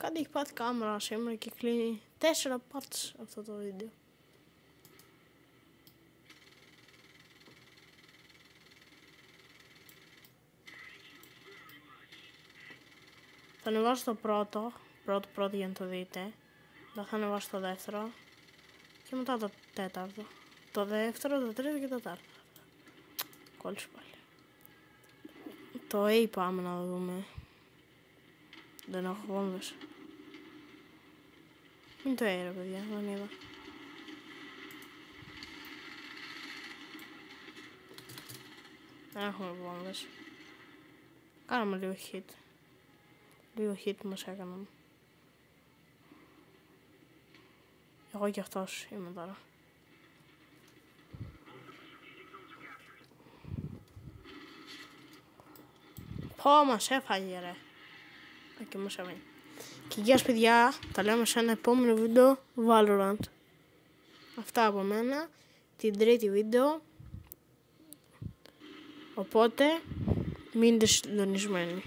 Κάτι έχει πάθει κάμερα σήμερα και κλείνει 4 parts αυτό το βίντεο. Θα ανεβάσω το πρώτο για να το δείτε. Θα ανεβάσω το δεύτερο και μετά το τέταρτο. Το δεύτερο, το τρίτο και το τέταρτο. Κόλλησε πάλι. Το A πάμε να δούμε. Δεν έχω βόμβες. Είναι το A ρε παιδιά, δεν είδα. Δεν έχουμε βόμβες. Κάναμε λίγο hit. Λίγο hit μας έκαναν. Εγώ και αυτός είμαι τώρα. Πω, μας έφαγε ρε. Και μας έμεινε. Και γεια σας παιδιά, τα λέμε σε ένα επόμενο βίντεο Valorant. Αυτά από μένα, την τρίτη βίντεο. Οπότε, μείνετε συντονισμένοι.